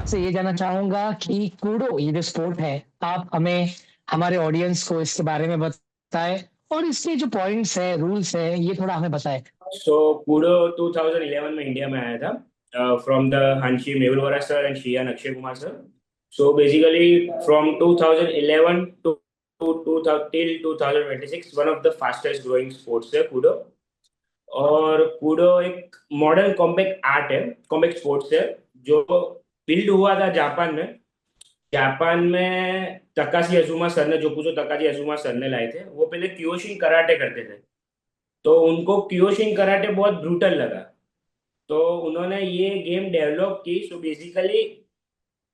आपसे ये जानना चाहूँगा कि कूडो ये जो स्पोर्ट है, आप हमें हमारे ऑडियंस को इसके बारे में बताएँ और इसके जो पॉइंट्स हैं, रूल्स हैं, ये थोड़ा हमें बताएँ? सो कूडो 2011 में इंडिया में आया था from the Hanshi Mehul Vora sir and Shihan Akshay Kumar sir. So basically from 2011 to till 2026 one of the fastest growing sports है कूडो. और कूडो एक मॉडर्न कॉम्बैट आर्ट है, कॉम्बैट स्पोर्ट्स है जो बिल्ड हुआ था जापान में. जापान में तकाशी अजुमा सर ने, जो कुछ तकाशी अजुमा सर ने लाए थे, वो पहले क्योशिन कराटे करते थे. तो उनको क्योशिन कराटे बहुत ब्रूटल लगा. तो उन्होंने ये गेम डेवलप की. सो बेसिकली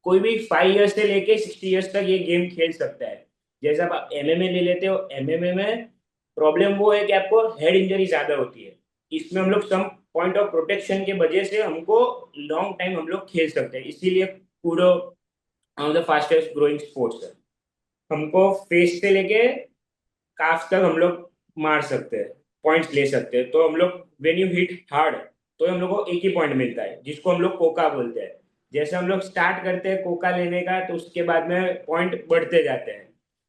कोई भी 5 इयर्स से लेके 60 इयर्स तक ये गेम खेल सकता है. जैसे आप एमएमए ले लेते हो, एमएमए में प्रॉब्लम वो है कि आपको हेड इंजरी ज्यादा होती है. इसमें हम लोग सम पॉइंट ऑफ प्रोटेक्शन के वजह से हमको लॉन्ग टाइम हम लोग खेल सकते हैं. इसीलिए पूरा द फास्टेस्ट ग्रोइंग स्पोर्ट्स है. हमको फेस से लेके काफ तक हम लोग मार सकते हैं, पॉइंट्स ले सकते हैं. तो हम लोग व्हेन यू हिट हार्ड तो हम लोग को एक ही पॉइंट मिलता है, जिसको हम लोग कोका बोलते हैं. जैसे हम लोग स्टार्ट करते हैं कोका लेने का, तो उसके बाद में पॉइंट बढ़ते जाते हैं.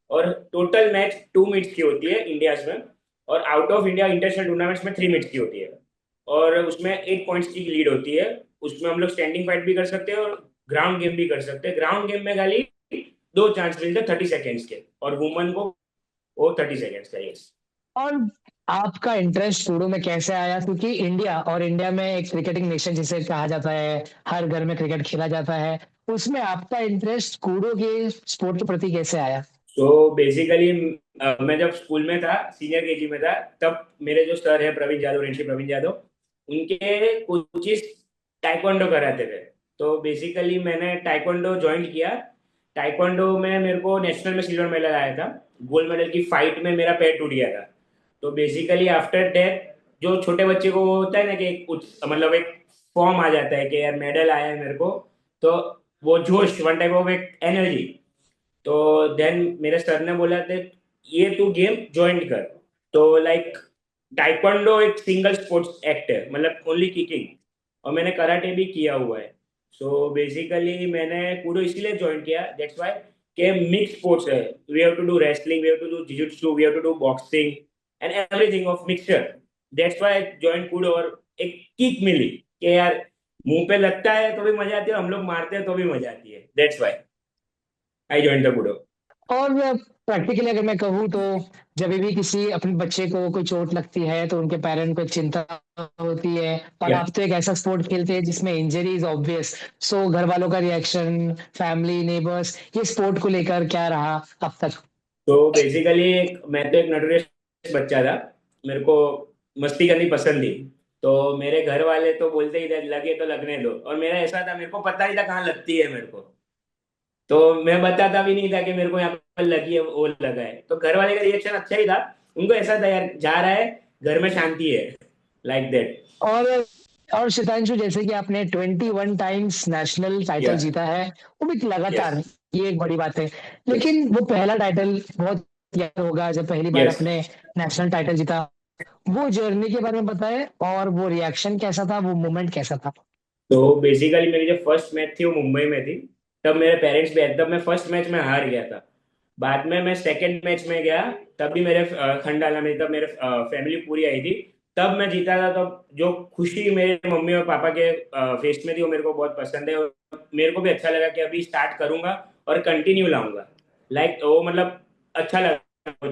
और टोटल मैच 2 मिनट्स की होती है इंडिया में. और out of India international tournaments में 3 मिनट्स की होती है. और उसमें 8 पॉइंट्स की लीड होती है. उसमें हम लोग स्टैंडिंग फाइट भी कर सकते हैं और ग्राउंड गेम भी कर सकते हैं. ग्राउंड गेम में खाली दो चांस मिलते हैं 30 सेकेंड्स के, और वुमन को वो 30 सेकेंड्स का. यस. और आपका इंटरेस्ट जूडो में कैसे आया? क्योंकि इंडिया में एक क्रिकेटिंग नेशन जिसे कहा जाता है, हर घर में क्रिकेट खेला जाता है, उसमें आपका इंटरेस्ट कूडो के स्पोर्ट के प्रति कैसे आया? सो बेसिकली मैं जब स्कूल में था, सीनियर केजी में था, तब मेरे जो सर है प्रवीण यादव, ऋषि प्रवीण यादव, उनके कोचिस टाइकोंडो कराते थे. तो बेसिकली मैंने टाइकोंडो ज्वाइन किया. टाइकोंडो में मेरे को नेशनल में सिल्वर मेडल आया था. गोल्ड मेडल की फाइट में मेरा पैर टूट गया था. तो बेसिकली आफ्टर दैट जो छोटे बच्चे को वो होता है ना कि मतलब एक फॉर्म आ जाता है कि यार मेडल आया है मेरे को. तो वो जोश, वन टाइप ऑफ एक एनर्जी. तो देन मेरे सर ने बोला थे ये तू गेम ज्वाइन कर. तो लाइक टाइक्वांडो एक सिंगल स्पोर्ट्स एक्ट है, मतलब ओनली किकिंग. और मैंने कराटे भी किया हुआ है. सो बेसिकली मैंने कूडो इसीलिए ज्वाइन किया, दैट्स व्हाई के मिक्स स्पोर्ट्स है. We have to do wrestling, we have to do jujutsu, we have to do boxing and everything of mixture. That's why join Kudo. और एक kick मिली कि यार मुंह पे लगता है तो भी मजा आती है, हम लोग मारते हैं तो भी मजा आती है. That's why I join the Koodo. और प्रैक्टिकली अगर मैं कहूँ तो जब भी किसी अपने बच्चे को कोई चोट लगती है तो उनके पेरेंट को एक चिंता होती है, और आप तो एक ऐसा स्पोर्ट खेलते हैं जिसमें इंजरी इज ऑब्वियस. सो घर वालों का रिएक्शन, फैमिली, नेबर्स, ये स्पोर्ट को लेकर क्या रहा अब तक? तो बेसिकली मैं तो एक नटोरियस बच्चा था. मेरे को मस्ती करनी पसंद थी. तो मेरे घर वाले तो बोलते ही थे लगे तो लगने दो. और मेरा ऐसा था, मेरे को पता नहीं था कहाँ लगती है मेरे को. तो मैं बताता भी नहीं था कि मेरे को यहाँ पर लगी है, वो लगा है. तो घर वाले का रिएक्शन अच्छा ही था. उनको ऐसा था यार जा रहा है, घर में शांति है, लाइक दैट. और और शितांशु, जैसे कि आपने 21 टाइम्स नेशनल टाइटल या. जीता है, वो भी यस. लगातार, ये एक बड़ी बात है. यस. लेकिन वो पहला टाइटल बहुत याद होगा जब पहली बार यस. आपने नेशनल टाइटल जीता. वो जर्नी के बारे में बताएं, और वो रिएक्शन कैसा था, वो मोमेंट कैसा था? तो बेसिकली मेरी जो फर्स्ट मैच थी वो मुंबई में थी. तब मेरे पेरेंट्स भी आए, तब मैं फर्स्ट मैच में हार गया था. बाद में मैं सेकंड मैच में गया, तब भी मेरे खंडाला में, तब मेरे फैमिली पूरी आई थी. तब मैं जीता था. तब जो खुशी मेरे मम्मी और पापा के फेस में थी वो मेरे को बहुत पसंद है. और मेरे को भी अच्छा लगा कि अभी स्टार्ट करूंगा और कंटिन्यू लाऊंगा. लाइक वो मतलब अच्छा लगा.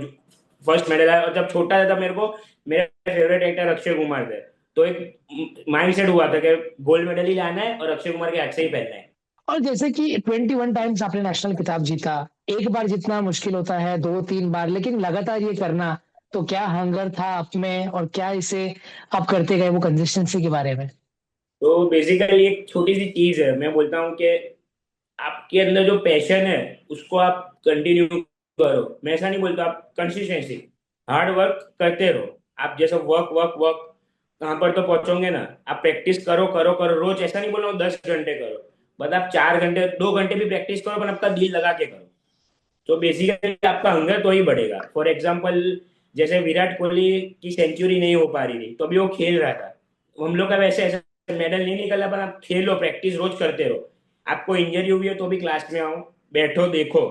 फर्स्ट मेडल आया. और जब छोटा था तब मेरे को मेरे फेवरेट एक्टर अक्षय कुमार थे. तो एक माइंड सेट हुआ था कि गोल्ड मेडल ही लाना है और अक्षय कुमार के हाथ से ही पहनना है. और जैसे कि 21 टाइम्स आपने नेशनल खिताब जीता, एक बार जितना मुश्किल होता है, 2-3 बार, लेकिन लगातार ये करना, तो क्या हंगर था आप में, और क्या इसे आप करते गए, वो कंसिस्टेंसी के बारे में? तो बेसिकली एक छोटी सी चीज है, मैं बोलता हूँ कि आपके अंदर जो पैशन है उसको आप कंटिन्यू करो. मैं ऐसा नहीं बोलता, आप कंसिस्टेंसी, हार्ड वर्क करते रहो. आप जैसे वर्क वर्क वर्क कहाँ पर तो पहुंचोगे ना. आप प्रैक्टिस करो करो करो रोज. ऐसा नहीं बोल रहा हूँ 10 घंटे करो, बट आप 4 घंटे 2 घंटे भी प्रैक्टिस करो, पर आपका दिल लगा के करो. तो बेसिकली आपका हंगर तो ही बढ़ेगा. फॉर एग्जाम्पल जैसे विराट कोहली की सेंचुरी नहीं हो पा रही थी तो भी वो खेल रहा था. हम लोग का वैसे ऐसा मेडल नहीं निकला, पर आप खेलो, प्रैक्टिस रोज करते रहो. आपको इंजरी हुई है तो भी क्लास में आओ, बैठो, देखो।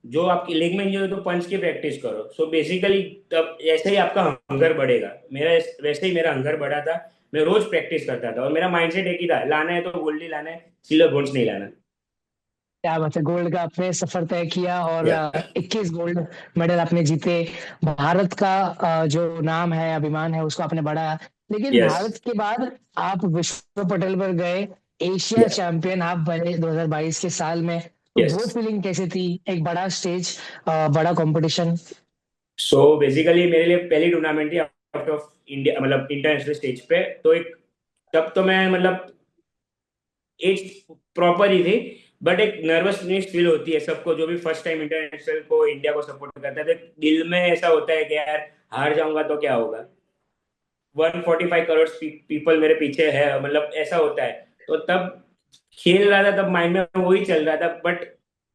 जो आपकी लेग में इंजरी हो तो पंच की प्रैक्टिस करो। सो बेसिकली तब ऐसे ही आपका हंगर बढ़ेगा। मेरा वैसे ही मेरा हंगर बढ़ा था। मैं रोज प्रैक्टिस करता था और मेरा माइंडसेट एक ही था, लाना है तो गोल्ड ही लाना है, सिल्वर ब्रॉन्ज नहीं लाना। क्या बात है, गोल्ड का आपने सफर तय किया और या 21 गोल्ड मेडल आपने जीते। भारत का जो नाम है, अभिमान है, उसको आपने बढ़ाया। लेकिन यस। भारत के बाद आप विश्व पटल पर गए, एशिया या चैंपियन आप बने 2022 के साल में। तो यस। वो फीलिंग कैसी थी? एक बड़ा स्टेज, बड़ा कंपटीशन। सो बेसिकली मेरे लिए पहली टूर्नामेंट थी आउट ऑफ इंडिया, मतलब इंटरनेशनल स्टेज पे। तो एक, तब तो मैं मतलब एज प्रॉपर ही थी, बट एक नर्वसनेस फील होती है सबको जो भी फर्स्ट टाइम इंटरनेशनल को इंडिया को सपोर्ट करता है। तो दिल में ऐसा होता है कि यार हार जाऊंगा तो क्या होगा, 145 करोड़ पीपल मेरे पीछे है, मतलब ऐसा होता है। तो तब खेल रहा था, तब माइंड में वही चल रहा था, बट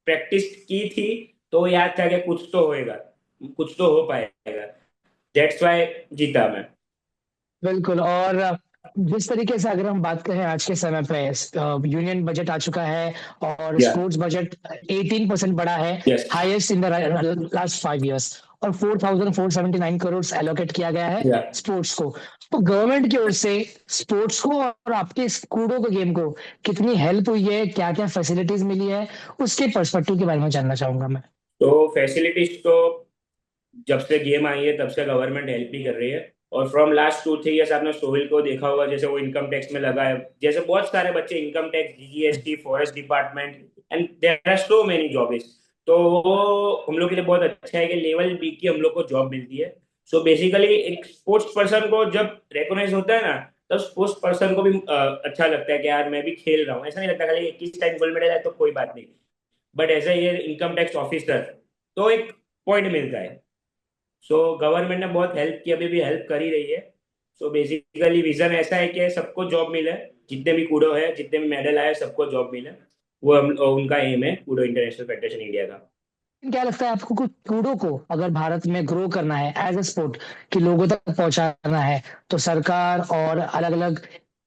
प्रैक्टिस की थी तो याद था कि कुछ तो होएगा, कुछ तो हो पाएगा। दैट्स वाई जीता मैं। बिल्कुल। और जिस तरीके से अगर हम बात करें आज के समय पे, यूनियन बजट आ चुका है और या स्पोर्ट्स बजट 18% बढ़ा है, yes. Highest in the last 5 years. और 4,479 करोड़ एलोकेट किया गया है या स्पोर्ट्स को। तो गवर्नमेंट की ओर से स्पोर्ट्स को और आपके स्कूलों के गेम को कितनी हेल्प हुई है, क्या क्या फैसिलिटीज मिली है, उसके पर्सपेक्टिव के बारे में जानना चाहूंगा मैं। तो फैसिलिटीज तो जब से गेम आई है तब से गवर्नमेंट हेल्प ही कर रही है। और फ्रॉम लास्ट 2-3 ईयर्स आपने सोहिल को देखा होगा, जैसे वो इनकम टैक्स में लगा है, जैसे बहुत सारे बच्चे income tax, GST, forest department, and there are so many jobs. तो वो हम लोग के लिए बहुत अच्छा है कि लेवल बी की हम लोग को जॉब मिलती है। सो बेसिकली एक स्पोर्ट्स पर्सन को जब रिकॉग्नाइज होता है ना, तब स्पोर्ट्स पर्सन को भी अच्छा लगता है कि यार मैं भी खेल रहा हूँ। ऐसा नहीं लगता खाली 21 टाइम गोल्ड मेडल है तो कोई बात नहीं, बट एज ए ये इनकम टैक्स ऑफिसर तो एक पॉइंट मिलता है। सो गवर्नमेंट ने बहुत हेल्प की, अभी भी हेल्प कर ही रही है। सो बेसिकली विजन ऐसा है कि सबको जॉब मिले, जितने भी कूडो है, जितने भी मेडल आए, सबको जॉब मिले। वो उनका एम है कूडो इंटरनेशनल फेडरेशन इंडिया का। क्या लगता है आपको, कुछ कूड़ों को अगर भारत में ग्रो करना है एज अ स्पोर्ट, कि लोगों तक पहुंचाना है, तो सरकार और अलग अलग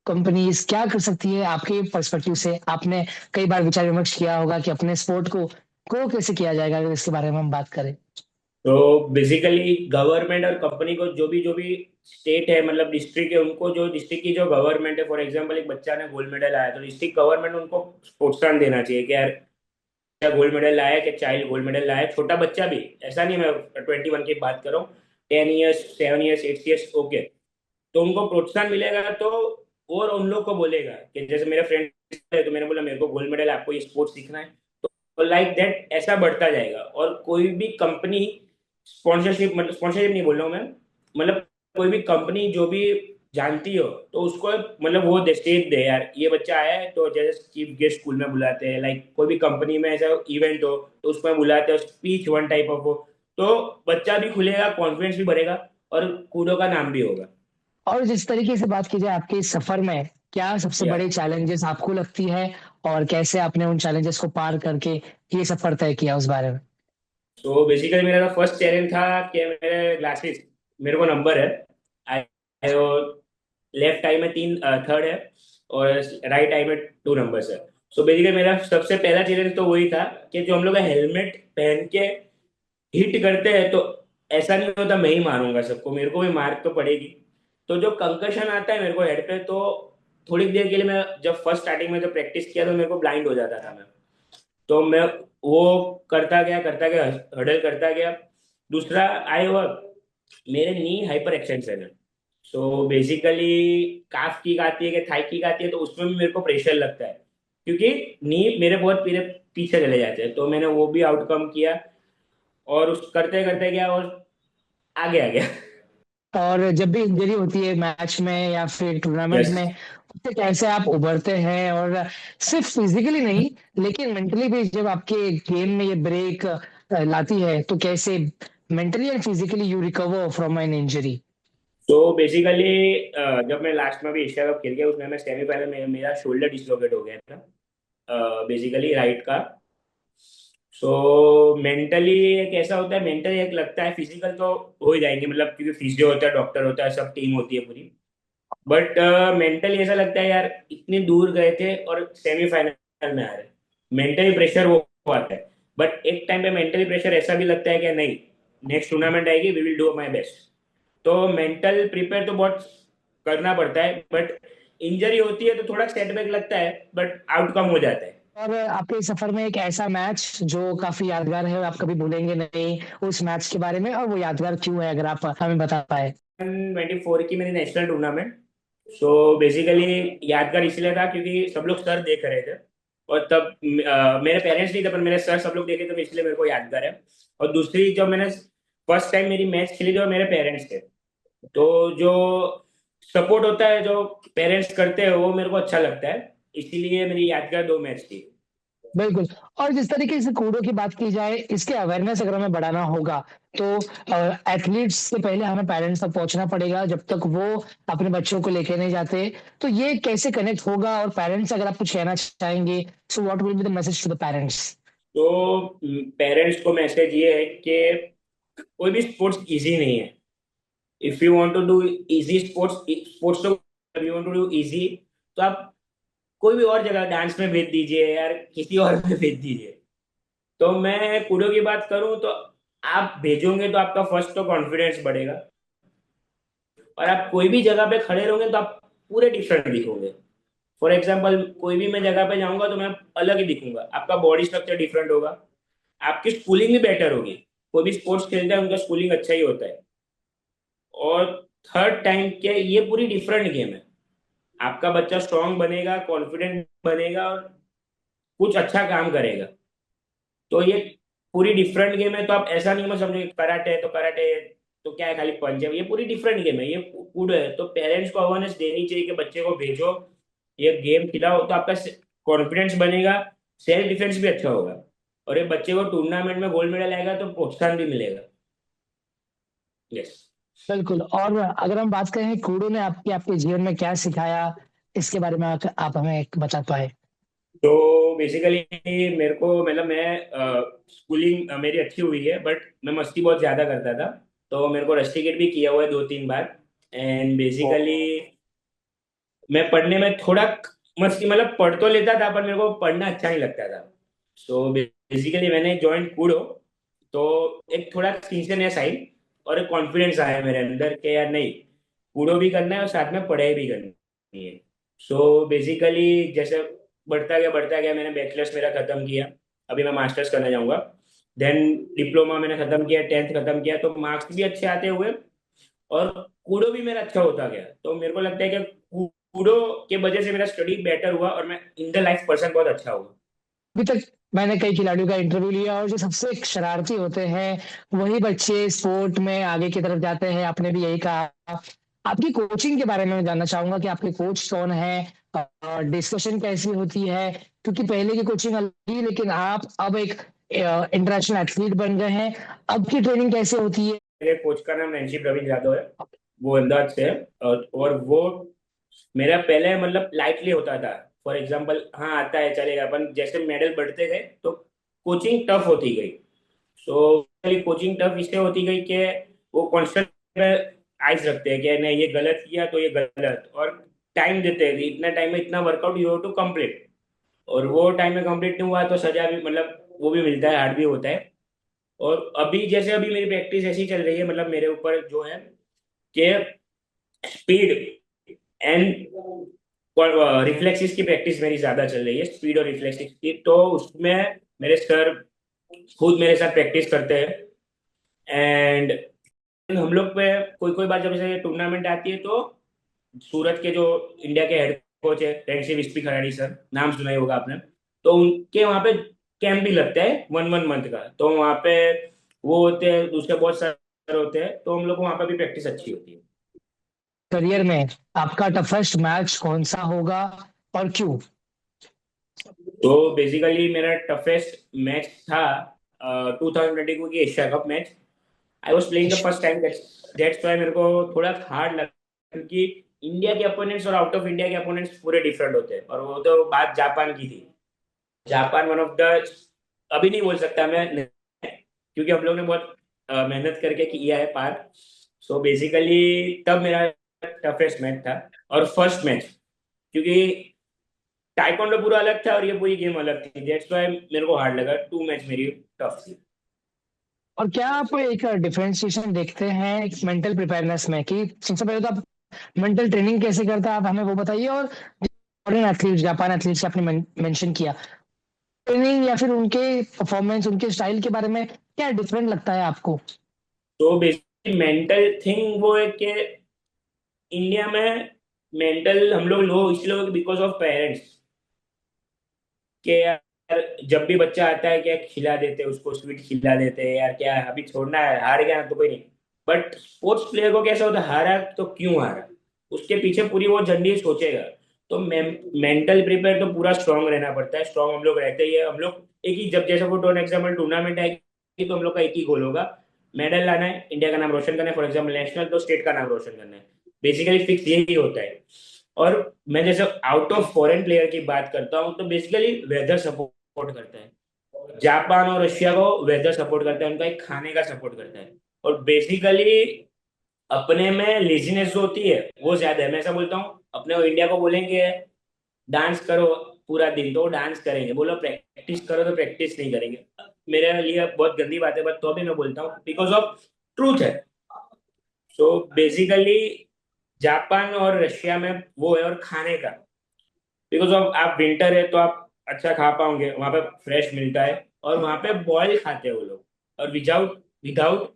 कंपनीज क्या कर सकती है आपके पर्सपेक्टिव से? आपने कई बार विचार विमर्श किया होगा कि अपने स्पोर्ट को ग्रो कैसे किया जाएगा, अगर इसके बारे में हम बात करें। तो बेसिकली गवर्नमेंट और कंपनी को जो भी स्टेट है, मतलब डिस्ट्रिक्ट है, उनको जो डिस्ट्रिक्ट की जो गवर्नमेंट है, फॉर एग्जांपल एक बच्चा ने गोल्ड मेडल आया तो डिस्ट्रिक्ट गवर्नमेंट उनको प्रोत्साहन देना चाहिए कि यार गोल्ड मेडल लाया, कि चाइल्ड गोल्ड मेडल लाया, छोटा बच्चा भी, ऐसा नहीं मैं 21 की बात कर रहा हूँ, 10 ईयर्स, 7 ईयर्स, 8 ईयर्स, ओके। तो उनको प्रोत्साहन मिलेगा तो, और उन लोग को बोलेगा कि जैसे मेरा फ्रेंड है तो मैंने बोला मेरे को गोल्ड मेडल, आपको ये स्पोर्ट्स सीखना है, तो लाइक दैट ऐसा बढ़ता जाएगा। और कोई भी कंपनी स्पॉन्सरशिप, मतलब स्पॉन्सरशिप नहीं बोल रहा हूँ मैं, मतलब कोई भी कंपनी जो भी जानती हो तो उसको मतलब वो दे, स्टेज दे यार, ये बच्चा आया है तो जैसे चीफ गेस्ट स्कूल में बुलाते हैं, लाइक कोई भी कंपनी में ऐसा इवेंट हो तो उसमें बुलाते हैं, स्पीच वन टाइप ऑफ हो, तो बच्चा भी खुलेगा, कॉन्फिडेंस भी बढ़ेगा, और कूडो का नाम भी होगा। और जिस तरीके से बात की जाए आपके इस सफर में, क्या सबसे या बड़े चैलेंजेस आपको लगती है, और कैसे आपने उन चैलेंजेस को पार करके ये सफर तय किया, उस बारे में? तो बेसिकली मेरा फर्स्ट चैलेंज था कि मेरे ग्लासेस, मेरे को नंबर है, आई लेफ्ट आई में तीन, थर्ड है, और राइट आई में 2 नंबर्स है। सो बेसिकली मेरा सबसे पहला चैलेंज तो वही था कि जो हम लोग हेलमेट पहन के हिट करते हैं तो ऐसा नहीं होता मैं ही मारूंगा सबको, मेरे को भी मार तो पड़ेगी। तो जो कंकशन आता है मेरे को हेड पे, तो थोड़ी देर के लिए मैं जब फर्स्ट स्टार्टिंग में जब प्रैक्टिस किया तो मेरे को ब्लाइंड हो जाता था मैं। तो मैं वो करता गया, हडल करता गया। दूसरा आई वर्क, मेरे नी हाइपर एक्सटेंशन है। सो बेसिकली काफ किक आती है कि थाई किक आती है तो उसमें भी मेरे को प्रेशर लगता है, क्योंकि नी मेरे बहुत पीछे पीछे चले जाते हैं। तो मैंने वो भी आउटकम किया, और उस करते करते गया और आगे आ गया। और जब भी इंजरी होती है मैच में या फिर टूर्नामेंट यस। में, उससे कैसे आप उभरते हैं? और सिर्फ फिजिकली नहीं, लेकिन मेंटली भी, जब आपके गेम में ये ब्रेक लाती है, तो कैसे mentally and physically you recover from an injury? तो बेसिकली जब मैं लास्ट में भी एशिया कप खेल गया, उसमें मैं सेमीफाइनल में मेरा शोल्डर डिसलोकेट हो गया था, बेसिकली राइट का। सो मेंटली एक ऐसा होता है, मेंटली एक लगता है, फिजिकल तो हो ही जाएंगे, मतलब क्योंकि फिजियो होता है, डॉक्टर होता है, सब टीम होती है पूरी। बट मेंटली ऐसा लगता है यार इतनी दूर गए थे और सेमीफाइनल में आ रहे, मेंटली प्रेशर वो आता है। बट एक टाइम पे मेंटली प्रेशर ऐसा भी लगता है कि नहीं, नेक्स्ट टूर्नामेंट आएगी, we will do my best. तो मेंटल प्रिपेयर तो बहुत करना पड़ता है, बट इंजरी होती है तो थोड़ा सेटबैक लगता है, बट आउटकम हो जाता है। और आपके सफर में एक ऐसा मैच जो काफी यादगार है और आप कभी भूलेंगे नहीं उस मैच के बारे में, और वो यादगार क्यों है, अगर आप हमें बता पाए। 24 की मेरी नेशनल टूर्नामेंट। सो बेसिकली यादगार इसलिए था क्योंकि सब लोग सर देख रहे थे, और तब मेरे पेरेंट्स नहीं थे पर मेरे सर सब लोग देखे, तो इसलिए मेरे को यादगार है। और दूसरी, जब मैंने फर्स्ट टाइम मेरी मैच खेली जो मेरे पेरेंट्स थे, तो जो सपोर्ट होता है जो पेरेंट्स करते हैं वो मेरे को अच्छा लगता है, इसीलिए मेरी यादगार 2 मैच थी। बिल्कुल। और जिस तरीके से कूड़ों की बात की जाए, इसके अवेयरनेस अगर हमें बढ़ाना होगा तो एथलीट्स से पहले हमें पेरेंट्स तक पहुंचना पड़ेगा, जब तक वो अपने बच्चों को लेके नहीं जाते। तो ये कैसे कनेक्ट होगा, और पेरेंट्स अगर आप कुछ कहना चाहेंगे, so what will be the message to the parents. तो पेरेंट्स को मैसेज ये है कि कोई भी स्पोर्ट्स इजी नहीं है। If you want to do easy sports, sports तो you want to do easy, तो आप कोई भी और जगह डांस में भेज दीजिए यार, किसी और में भेज दीजिए। तो मैं कूडो की बात करूं तो आप भेजोगे तो आपका फर्स्ट तो कॉन्फिडेंस बढ़ेगा, और आप कोई भी जगह पे खड़े रहोगे तो आप पूरे डिफरेंट दिखोगे। फॉर एग्जाम्पल, कोई भी मैं जगह पे जाऊंगा तो मैं अलग ही दिखूंगा, आपका बॉडी स्ट्रक्चर डिफरेंट होगा, आपकी स्कूलिंग भी बेटर होगी। कोई भी स्पोर्ट्स खेलता है उनका स्कूलिंग अच्छा ही होता है। और थर्ड टाइम के ये पूरी डिफरेंट गेम है। आपका बच्चा स्ट्रांग बनेगा, कॉन्फिडेंट बनेगा, और कुछ अच्छा काम करेगा। तो ये पूरी डिफरेंट गेम है, तो आप ऐसा नहीं मत समझो कि कराटे है तो कराटे तो क्या है, खाली पंच है। ये पूरी डिफरेंट गेम है, ये कूड है। तो पेरेंट्स को अवेयरनेस देनी चाहिए कि बच्चे को भेजो, ये गेम खिलाओ, तो आपका कॉन्फिडेंस बनेगा, सेल्फ डिफेंस भी अच्छा होगा, और ये बच्चे को टूर्नामेंट में गोल्ड मेडल आएगा तो प्रोत्साहन भी मिलेगा। यस। बिल्कुल। और अगर हम बात करें कूड़ों ने आपके आपके जीवन में क्या सिखाया, इसके बारे में आप हमें एक बता पाए। तो बेसिकली मेरे को मतलब मैं स्कूलिंग मेरी अच्छी हुई है, बट मैं मस्ती बहुत ज्यादा करता था। तो मेरे को रस्टिकेट भी किया हुआ है 2-3 बार। एंड बेसिकली मैं पढ़ने में थोड़ा मस्ती, मतलब पढ़ तो लेता था पर मेरे को पढ़ना अच्छा नहीं लगता था। सो बेसिकली मैंने ज्वाइन कूडो, तो एक थोड़ा सिंसियरनेस आई और एक कॉन्फिडेंस आया मेरे अंदर कि यार नहीं, कूडो भी करना है और साथ में पढ़ाई भी करनी है। सो बेसिकली जैसे बढ़ता गया, मैंने बैचलर्स मेरा खत्म किया, अभी मैं मास्टर्स करने जाऊंगा। देन डिप्लोमा मैंने खत्म किया, 10th खत्म किया, तो मार्क्स भी अच्छे आते हुए और कूडो भी मेरा अच्छा होता गया। तो मेरे को लगता है कि कूडो के वजह से मेरा स्टडी बेटर हुआ और मैं इन द लाइफ पर्सन बहुत अच्छा हुआ। अभी तक मैंने कई खिलाड़ियों का इंटरव्यू लिया, और जो सबसे शरारती होते हैं वही बच्चे स्पोर्ट में आगे की तरफ जाते हैं। आपने भी यही कहा। आपकी कोचिंग के बारे में मैं जानना चाहूंगा कि आपके कोच कौन है, डिस्कशन कैसी होती है, क्योंकि पहले की कोचिंग अलग थी, लेकिन आप अब एक इंटरनेशनल एथलीट बन गए हैं। अब की ट्रेनिंग कैसे होती है। मेरे कोच का नाम रणजीत रविंद्र यादव है, वो अहमदाबाद से है। और वो मेरा पहले मतलब लाइटली होता था। फॉर एग्जाम्पल, हाँ आता है चलेगा, पर जैसे मेडल बढ़ते गए तो कोचिंग टफ होती गई। सो कोचिंग टफ इससे होती गई कि वो कॉन्स्टेंट आइज रखते हैं कि नहीं ये गलत किया तो ये गलत, और टाइम देते हैं कि इतना टाइम में इतना workout you have to complete. और वो टाइम में कंप्लीट नहीं हुआ तो सजा भी, मतलब वो भी मिलता है, हार्ड भी होता है। और अभी जैसे अभी मेरी प्रैक्टिस ऐसी चल रही है, मतलब मेरे ऊपर जो है कि स्पीड एंड रिफ्लेक्सिस की प्रैक्टिस मेरी ज्यादा चल रही है, स्पीड और रिफ्लेक्सिस की। तो उसमें मेरे सर खुद मेरे साथ प्रैक्टिस करते हैं। एंड हम लोग पे कोई कोई बार जब जैसे टूर्नामेंट आती है तो सूरत के जो इंडिया के हेड कोच है रणशी विस्पी खराड़ी सर, नाम सुना ही होगा आपने, तो उनके वहाँ पे कैंप भी लगता है 1 1 मंथ का। तो वहाँ पे वो होते हैं, दूसरे बहुत सर होते हैं, तो हम लोग को वहाँ पे भी प्रैक्टिस अच्छी होती है। करियर में आपका टफेस्ट मैच कौन सा होगा और क्यों। तो बेसिकली मेरा टफेस्ट मैच था 2022 की Asia cup match. I was playing the first time, that's why मेरे को थोड़ा हार्ड लगा, क्योंकि इंडिया के अपोनेंट्स और आउट ऑफ इंडिया के अपोनेंट्स पूरे डिफरेंट होते हैं। और वो तो बात जापान की थी। जापान वन ऑफ द, अभी नहीं बोल सकता मैं, क्योंकि हम लोग ने बहुत मेहनत करके किया है पार। सो बेसिकली तब मेरा टफेस्ट मैच था और फर्स्ट मैच, क्योंकि टाइकोंडो पूरा अलग था और ये पूरी गेम अलग थी, दैट्स व्हाई मेरे को हार्ड लगा, टू मैच मेरी टफ थी। और क्या आप एक डिफरेंशिएशन देखते हैं मेंटल प्रिपेयरनेस में कि सबसे पहले तो आप मेंटल ट्रेनिंग कैसे करते हैं, आप हमें वो बताइए। और फॉरेन एथलीट, जापान एथलीट्स आपने मेंशन किया, ट्रेनिंग या फिर उनके परफॉर्मेंस, उनके स्टाइल के बारे में क्या डिफरेंट लगता है आपको? तो बेसिकली मेंटल थिंग वो है कि इंडिया में मेंटल हम लोग लो इसलिए बिकॉज ऑफ पेरेंट्स, कि यार जब भी बच्चा आता है क्या खिला देते हैं उसको, स्वीट खिला देते हैं, यार क्या है, अभी छोड़ना है, हार गया ना तो कोई नहीं। बट स्पोर्ट्स प्लेयर को कैसा होता है, हारा तो क्यों हारा, उसके पीछे पूरी वो जर्नी सोचेगा। तो मेंटल प्रिपेयर तो पूरा स्ट्रांग रहना पड़ता है, स्ट्रांग हम लोग रहते ही है। हम लोग एक ही, जब जैसे फॉर एग्जाम्पल टूर्नामेंट आएगी तो हम लोग का एक ही गोल होगा, मेडल लाना है, इंडिया का नाम रोशन करना है, फॉर एग्जाम्पल नेशनल तो स्टेट का नाम रोशन करना है, बेसिकली फिक्स यही होता है। और मैं जैसे आउट ऑफ फॉरेन प्लेयर की बात करता हूँ तो बेसिकली वेदर सपोर्ट करता है, जापान और रशिया को वेदर सपोर्ट करता है, उनका एक खाने का सपोर्ट करता है। और बेसिकली अपने में लेजीनेस जो होती है वो ज्यादा है। मैं ऐसा बोलता हूँ, अपने को इंडिया को बोलेंगे डांस करो पूरा दिन तो वो डांस करेंगे, बोलो प्रैक्टिस करो तो प्रैक्टिस नहीं करेंगे। मेरे लिए बहुत गंदी बात है बट तो भी मैं बोलता हूँ बिकॉज ऑफ ट्रूथ है। सो बेसिकली जापान और रशिया में वो है, और खाने का बिकॉज ऑफ आप विंटर है तो आप अच्छा खा पाओगे, वहां पे फ्रेश मिलता है, और वहां पे बॉयल खाते हैं वो लोग, और विदाउट विदाउट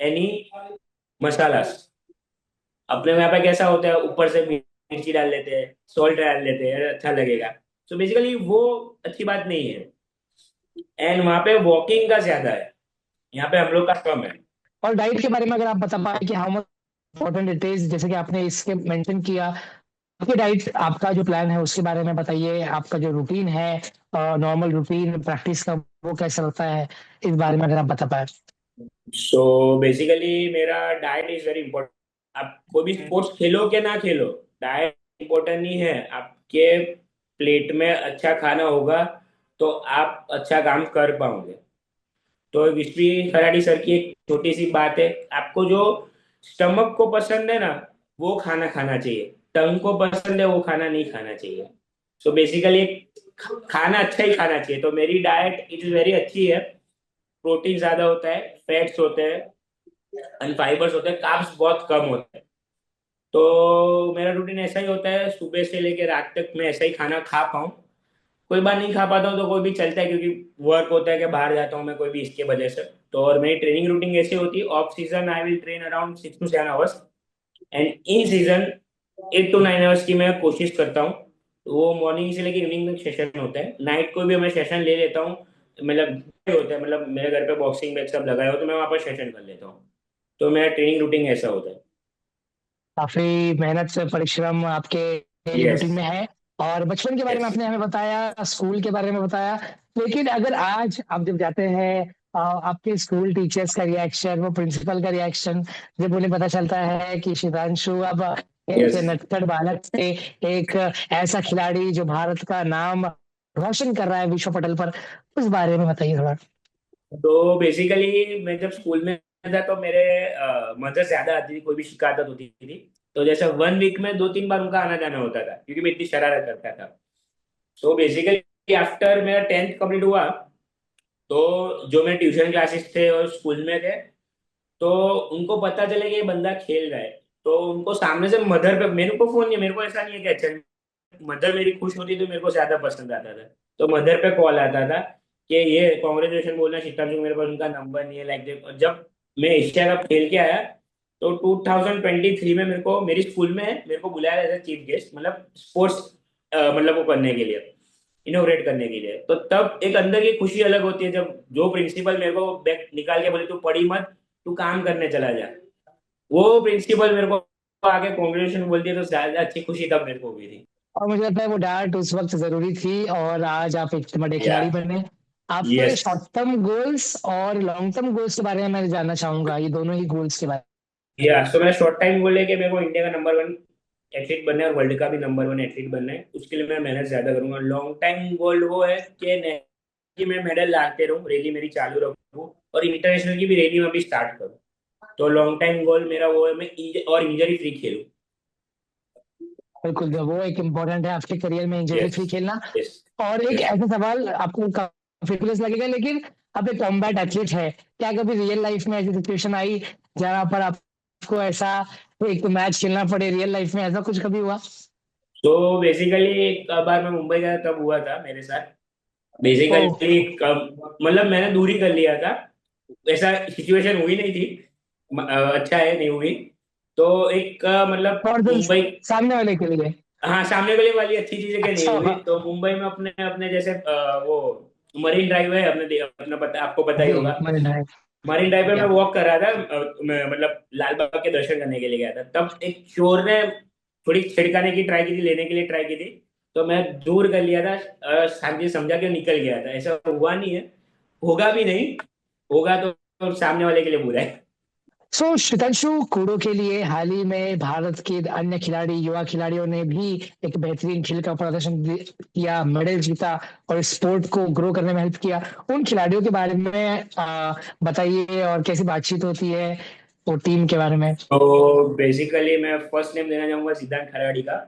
एनी मसाला। अपने यहाँ पे कैसा होता है, ऊपर से मिर्ची डाल लेते हैं, सॉल्ट डाल लेते हैं, अच्छा लगेगा। सो बेसिकली वो अच्छी बात नहीं है। एंड वहां पे वॉकिंग का ज्यादा है, यहाँ पे हम लोग का कम है। और डाइट के बारे में अगर आप बता पाए कि how much important it is, जैसे कि आपने इसके मेंशन किया, आपकी डाइट, आपका जो प्लान है उसके बारे में बताइए। आपका जो रूटीन है, नॉर्मल रूटीन प्रैक्टिस का, वो कैसा रहता है, इस बारे में अगर आप बता पाए। सो बेसिकली मेरा डाइट इज वेरी इंपॉर्टेंट। आप कोई भी स्पोर्ट्स खेलो कि ना खेलो, डाइट इंपॉर्टेंट नहीं है। आपके प्लेट में अच्छा खाना होगा तो आप अच्छा काम कर पाओगे। तो विश्वी खराडी सर की एक छोटी सी बात है, आपको जो स्टमक को पसंद है ना वो खाना खाना चाहिए, टंग को पसंद है वो खाना नहीं खाना चाहिए। सो बेसिकली खाना अच्छा ही खाना चाहिए। तो मेरी डाइट इट इज वेरी अच्छी है, प्रोटीन ज्यादा होता है, फैट्स होते हैं, एंड फाइबर्स होते हैं, कार्ब्स बहुत कम होते हैं। तो मेरा रूटीन ऐसा ही होता है, सुबह से लेकर रात तक मैं ऐसा ही खाना खा पाऊँ। कोई बार नहीं खा पाता हूँ तो कोई भी चलता है, क्योंकि वर्क होता है कि बाहर जाता हूँ मैं कोई भी इसके वजह से। तो और मेरी ट्रेनिंग रूटीन ऐसी होती है, off season I will train around 6 to 7 hours, and in season 8 to 9 hours की मैं कोशिश करता हूँ। तो वो मॉर्निंग से लेकर इवनिंग तक सेशन होता है, नाइट को भी मैं सेशन ले लेता हूँ। मतलब होता है, मतलब मेरे घर पे बॉक्सिंग बैग सब लगाए हो तो मैं वहाँ पर सेशन कर लेता हूँ। तो मेरा ट्रेनिंग रूटीन ऐसा होता है। काफी मेहनत से परिश्रम आपके यस। रूटीन में है। और बचपन के बारे में यस। आपने हमें बताया, स्कूल के बारे में बताया, लेकिन अगर आज आप जब जाते हैं, आपके स्कूल टीचर्स का रिएक्शन, वो प्रिंसिपल का रिएक्शन, जब उन्हें पता चलता है कि शितांशु अब एक यस। नटखट बालक से एक ऐसा खिलाड़ी जो भारत का नाम रोशन कर रहा है विश्व पटल पर, उस बारे में बताइए थोड़ा। तो बेसिकली मैं जब स्कूल में था तो मेरे मदर ज्यादा आती थी, कोई भी शिकायत होती थी तो जैसे 1 वीक में 2-3 बार उनका आना जाना होता था, क्योंकि मैं इतनी शरारत करता था। सो बेसिकली आफ्टर मेरा 10th कंप्लीट हुआ तो जो मेरे ट्यूशन क्लासेस थे और स्कूल में थे, तो उनको पता चले कि ये बंदा खेल रहा है, तो उनको सामने से मदर पे, मेरे को फोन नहीं, मेरे को ऐसा नहीं है कि अच्छा, मदर मेरी खुश होती तो मेरे को ज्यादा पसंद आता था। तो मदर पे कॉल आता था कि ये कॉन्ग्रेचुलेशन बोलना शितांशु, मेरे पास उनका नंबर नहीं है, लाइक जब मैं एशिया कप खेल के आया तो 2023 में मेरे को मेरी स्कूल में मेरे को बुलाया एज चीफ गेस्ट, मतलब स्पोर्ट्स मतलब वो करने के लिए, इनोग्रेट करने के लिए। तो तब एक अंदर की खुशी अलग होती है, जब जो प्रिंसिपल मेरे को बैग निकाल के बोले तू पढ़ी मत, तू काम करने चला जा, वो प्रिंसिपल मेरे को आके कॉन्ग्रेचुलेशन बोलती है तो ज्यादा अच्छी खुशी तब मेरे को हुई थी। और मुझे लगता है वो डांट उस वक्त जरूरी थी, और आज आप एक बड़े या। खिलाड़ी बने। आपके यस। शॉर्ट टर्म गोल्स और लॉन्ग टर्म गोल्स के बारे में मैं जानना चाहूंगा, ये दोनों ही गोल्स के बारे या सो मेरा शॉर्ट टाइम गोल है कि मेरे को इंडिया का नंबर 1 एथलीट बनना है और वर्ल्ड का भी नंबर 1 एथलीट बनना है, उसके लिए मैं मेहनत ज्यादा करूंगा। लॉन्ग टाइम गोल वो है कि मैं मेडल लाते रहूं, रैली मेरी चालू रखूं, और इंटरनेशनल की भी रैली में भी स्टार्ट करूं। तो लॉन्ग टाइम गोल मेरा वो है, मैं और इंजरी फ्री खेलूं। बिल्कुल, वो एक इम्पोर्टेंट है आपके करियर में इंजरी यस, फ्री खेलना। यस। और एक यस। ऐसा सवाल आपको काफ़ी क्यूरियस लगेगा, लेकिन आप एक कॉम्बैट एथलीट है, क्या कभी रियल लाइफ में ऐसी सिचुएशन आई जहाँ पर आपको ऐसा एक मैच खेलना पड़े रियल लाइफ में, ऐसा कुछ कभी हुआ? तो बेसिकली एक बार मैं मुंबई गया तब हुआ था मेरे साथ। ओह! बेसिकली मतलब मैंने दूरी कर लिया था। ऐसा सिचुएशन हुई नहीं थी। अच्छा है, नहीं हुई। तो एक मतलब और जो मुंबई। सामने वाले के लिए। हाँ, सामने वाली वाली अच्छी चीजें क्या नहीं अच्छा हुई, हुआ। तो मुंबई में अपने अपने जैसे वो मरीन ड्राइव है अपने अपना, पता आपको पता ही जी, होगा। Marine drive. मरीन ड्राइव पे मैं या वॉक कर रहा था। मैं मतलब लाल बाग के दर्शन करने के लिए गया था, तब एक चोर ने थोड़ी छिड़काने की ट्राई की थी, लेने के लिए ट्राई की थी। तो मैं दूर कर लिया था। शांति से समझा के निकल गया था। ऐसा हुआ नहीं है, होगा भी नहीं। होगा तो सामने वाले के लिए बुरा है। सो श्वेतांशु, कूड़ो के लिए हाल ही में भारत के अन्य खिलाड़ी, युवा खिलाड़ियों ने भी एक बेहतरीन खेल का प्रदर्शन किया, मेडल जीता और स्पोर्ट को ग्रो करने में हेल्प किया। उन खिलाड़ियों के बारे में बताइए, और कैसी बातचीत होती है वो टीम के बारे में? तो बेसिकली मैं फर्स्ट नेम देना चाहूंगा सिद्धांत खराड़ी का।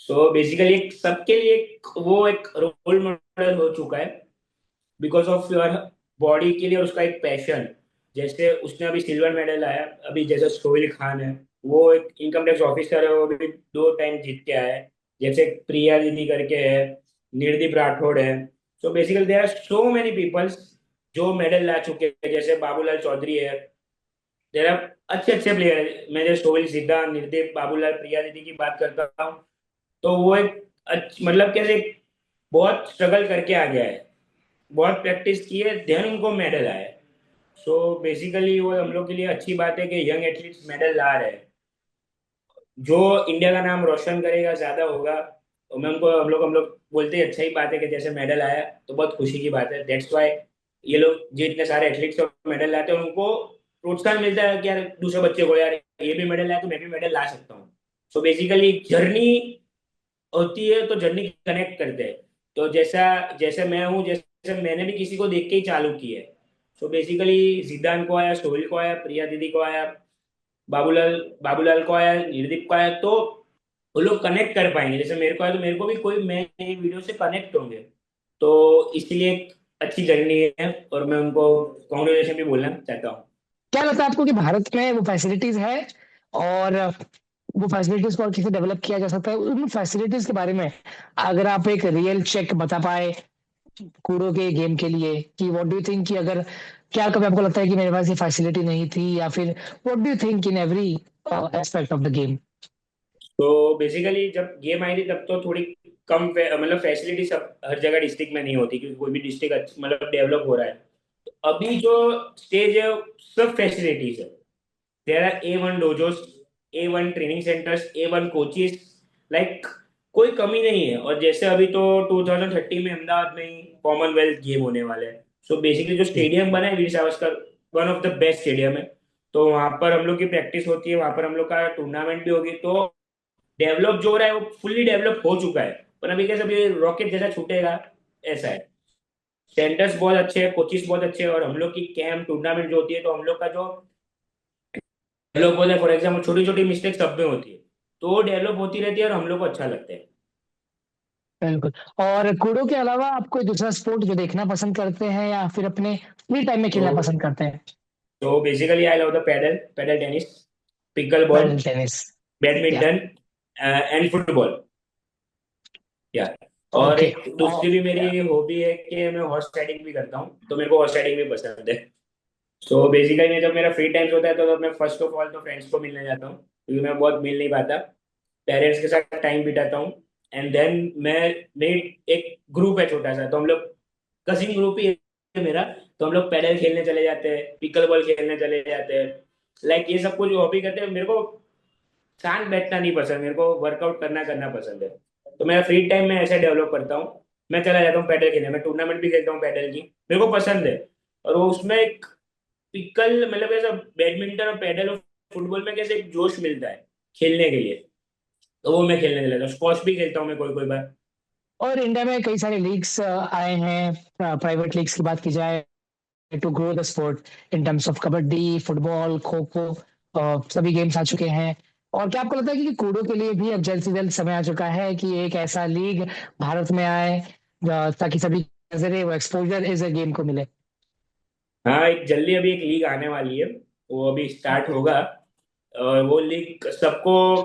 सो बेसिकली एक सबके लिए वो एक रोल मॉडल हो चुका है, बिकॉज ऑफ योर बॉडी के लिए, और उसका एक पैशन। जैसे उसने अभी सिल्वर मेडल आया, अभी जैसे सोहेल खान है, वो एक इनकम टैक्स ऑफिसर है, वो भी 2 टाइम जीत के आया है। जैसे प्रिया दीदी करके है, निर्दीप राठौड़ है। So basically there are so many peoples जो मेडल ला चुके हैं, जैसे बाबूलाल चौधरी है। देर आर अच्छे अच्छे प्लेयर है। मैं जैसे सोहेल, सिद्धांत, निर्दीप, बाबूलाल, प्रिया दीदी की बात करता हूँ, तो वो एक मतलब कैसे बहुत स्ट्रगल करके आ गया है, बहुत प्रैक्टिस की है, देन उनको मेडल आया है। सो बेसिकली वो हम लोग के लिए अच्छी बात है कि यंग एथलीट्स मेडल ला रहे हैं। जो इंडिया का नाम रोशन करेगा, ज्यादा होगा। तो मैं उनको, हम लोग बोलते हैं अच्छा ही बात है कि जैसे मेडल आया तो बहुत खुशी की बात है। दैट्स वाई ये लोग जो इतने सारे एथलीट्स मेडल लाते हैं, उनको प्रोत्साहन मिलता है कि यार दूसरे बच्चे को, यार ये भी मेडल लाया तो मैं भी मेडल ला सकता हूँ। सो बेसिकली जर्नी होती है, तो जर्नी कनेक्ट करते हैं। तो जैसा जैसे मैं हूँ, जैसे मैंने भी किसी को देख के ही चालू की है। सो बेसिकली सिद्धांत को आया, सोहेल को आया, प्रिया दीदी को आया, बाबूलाल बाबूलाल को आया, निर्दीप को आया, तो वो लोग कनेक्ट कर पाएंगे। जैसे मेरे को आया तो मेरे को भी कोई, मैं ये वीडियो से कनेक्ट होंगे। तो इसलिए एक अच्छी जर्नी है, और मैं उनको कॉन्ग्रेचुलेशन भी बोलना चाहता हूँ। क्या लगता है आपको कि भारत में वो फैसिलिटीज है, और वो फैसिलिटीज को और कैसे डेवलप किया जा सकता है? उन फैसिलिटीज के बारे में अगर आप एक रियल चेक बता पाए कूड़ो के गेम के लिए, कि व्हाट डू यू थिंक, कि अगर क्या कभी आपको लगता है कि मेरे पास ये फैसिलिटी नहीं थी, या फिर what do you think in every aspect of the game? तो बेसिकली जब गेम आई थी तब तो थोड़ी कम मतलब फैसिलिटी सब हर जगह डिस्ट्रिक्ट में नहीं होती, क्योंकि कोई भी डिस्ट्रिक्ट मतलब डेवलप हो रहा है। तो अभी जो स्टेज है, सब फैसिलिटीज है। There are A1 dojos, A1 training centres, A1 coaches, like कोई कमी नहीं है। और जैसे अभी तो 2030 में अहमदाबाद में ही कॉमनवेल्थ गेम होने वाले हैं। सो बेसिकली जो जी, स्टेडियम बना है Veer Savarkar, one of the best stadium है। तो वहां पर हम लोग की प्रैक्टिस होती है, वहां पर हम लोग का टूर्नामेंट भी होगी। तो डेवलप जो हो रहा है वो फुल्ली डेवलप हो चुका है। पर अभी कैसे अभी रॉकेट जैसा छूटेगा, ऐसा है। सेंटर्स बहुत अच्छे हैं, कोचिस बहुत अच्छे हैं, और हम लोग की कैंप टूर्नामेंट जो होती है, तो हम लोग का जो डेवलप होता है, फॉर एग्जाम्पल छोटी छोटी मिस्टेक सब में होती है, तो वो डेवलप होती रहती है और हम लोग को अच्छा लगता है। बिल्कुल। और कूड़ो के अलावा आप कोई दूसरा स्पोर्ट जो देखना पसंद करते हैं, या फिर अपने फ्री टाइम में तो खेलना पसंद करते हैं? Basically I love the paddle paddle tennis, pickle ball, paddle tennis. या बैडमिंटन एंड फुटबॉल। या और ओके। एक दूसरी भी मेरी हॉबी है कि मैं हॉर्स राइडिंग भी करता हूँ, तो मेरे को हॉर्स राइडिंग भी पसंद है। सो बेसिकली मैं जब मेरा फ्री टाइम होता है, तो मैं फर्स्ट ऑफ ऑल तो फ्रेंड्स को मिलने जाता हूँ, क्योंकि मैं बहुत मिल नहीं पाता। पेरेंट्स के साथ टाइम बिताता हूँ। एंड देन मैं मेरी एक ग्रुप है छोटा सा, तो हम लोग कजिन ग्रुप ही है मेरा। तो हम लोग पैडल खेलने चले जाते हैं, पिकल बॉल खेलने चले जाते हैं। लाइक ये सब कुछ हॉबी करते हैं। मेरे को शांत बैठना नहीं पसंद, मेरे को वर्कआउट करना करना पसंद है। तो मेरा फ्री टाइम में ऐसे डेवलप करता हूँ। मैं चला जाता हूँ पैडल खेलने, मैं टूर्नामेंट भी खेलता हूँ पैडल की, मेरे को पसंद है। और वो उसमें एक पिकल मतलब ऐसा बैडमिंटन और पैडल और फुटबॉल में कैसे एक जोश मिलता है खेलने के लिए। तो वो मैं खेलने लगता हूँ। स्क्वॉश भी खेलता हूँ मैं कोई कोई बार। और इंडिया में कई सारे लीग्स आए हैं, प्राइवेट लीग्स की बात की जाए, to grow the sport in terms of kabaddi, football, kho kho, सभी गेम्स आ चुके हैं। और क्या आपको लगता है कि कूडो के लिए भी अब जल्द से जल्द समय आ चुका है कि एक ऐसा लीग भारत में आए ताकि सभी नजरे वो एक्सपोजर इस गेम को मिले? हाँ, एक जल्दी अभी एक लीग आने वाली है, वो अभी स्टार्ट होगा। और वो लीग सबको,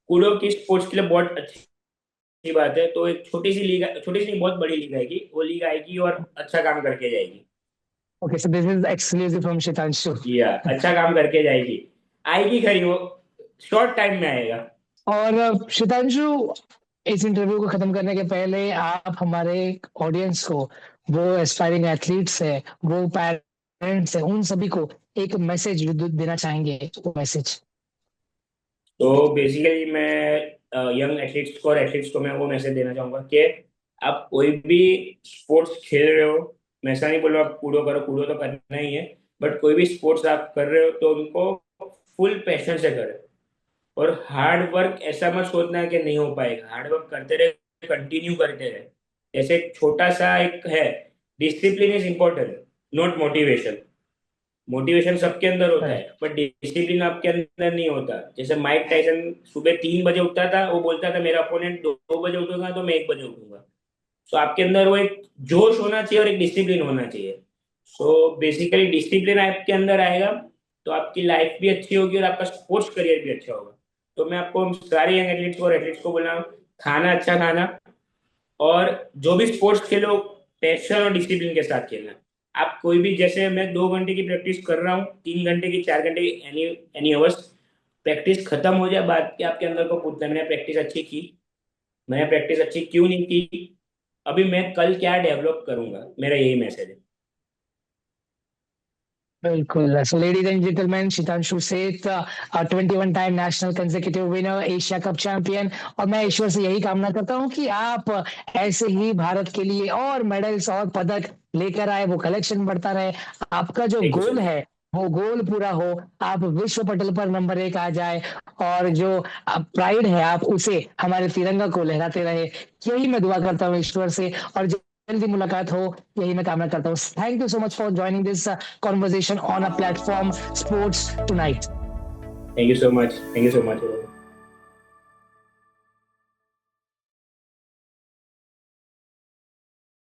कूड़ो की स्पोर्ट्स के लिए बहुत अच्छी बात है। तो एक छोटी सी लीग, छोटी सी नहीं, बहुत बड़ी लीग आएगी, वो लीग आएगी और अच्छा काम करके जाएगी। Okay, so this is exclusive from Shitanshu. या अच्छा काम करके जाएगी, आएगी खरी वो, शॉर्ट टाइम में आएगा। और शितांशु, इस इंटरव्यू को खत्म करने के पहले आप हमारे ऑडियंस को, वो एस्पायरिंग एथलीट्स है, वो पेरेंट्स है, उन सभी को एक मैसेज देना चाहेंगे, वो मैसेज? तो बेसिकली मैं यंग एथलीट्स को और एथलीट्स को मैं वो मैसेज देना चाहूंगा कि आप कोई भी स्पोर्ट्स खेल रहे हो, मैं ऐसा नहीं बोल रहा आप कूड़ो करो, कूड़ो तो करना ही है, बट कोई भी स्पोर्ट्स आप कर रहे हो तो उनको फुल पैशन से करें। और हार्ड वर्क ऐसा मत सोचना है कि नहीं हो पाएगा, हार्ड वर्क करते रहे, कंटिन्यू करते रहे। जैसे एक छोटा सा एक है, discipline is important, not motivation. Motivation सबके अंदर होता है, बट डिसिप्लिन आपके अंदर नहीं होता। जैसे माइक टाइसन सुबह 3 बजे उठता था, वो बोलता था मेरा अपोनेंट 2 बजे उठूंगा तो मैं 1 बजे उठूंगा। सो आपके अंदर वो एक जोश होना चाहिए और एक डिसिप्लिन होना चाहिए। सो बेसिकली डिसिप्लिन आपके अंदर आएगा तो आपकी लाइफ भी अच्छी होगी और आपका स्पोर्ट्स करियर भी अच्छा होगा। तो मैं आपको सारे यंग एथलीट्स को और एथलीट्स को बोल रहा हूँ, खाना अच्छा खाना, और जो भी स्पोर्ट्स खेलो, पैशन और डिसिप्लिन के साथ खेलना। आप कोई भी, जैसे मैं 2 घंटे की प्रैक्टिस कर रहा हूँ, 3 घंटे की, 4 घंटे की, एनी एनी आवर्स, प्रैक्टिस खत्म हो जाए, बात के आपके अंदर को पूछना है मैंने प्रैक्टिस अच्छी की, मैंने प्रैक्टिस अच्छी क्यों नहीं की, अभी मैं कल क्या डेवलप करूंगा, मेरा यही मैसेज है। बिल्कुल। So ladies and gentleman, Shitanshu Seth, 21 time national consecutive winner, Asia Cup champion. और मैं ईश्वर से यही कामना करता हूँ कि आप ऐसे ही भारत के लिए और मेडल्स और पदक लेकर आए, वो कलेक्शन बढ़ता रहे, आपका जो thank you so goal much. है वो गोल पूरा हो, आप विश्व पटल पर नंबर 1 आ जाए, और जो प्राइड है आप उसे, हमारे तिरंगा को लहराते रहे। यही मैं दुआ करता हूँ ईश्वर से, और जल्दी मुलाकात हो, यही मैं कामना करता हूँ। Thank you so much for joining this conversation on a platform Sports Tonight. Thank you so much, thank you so much.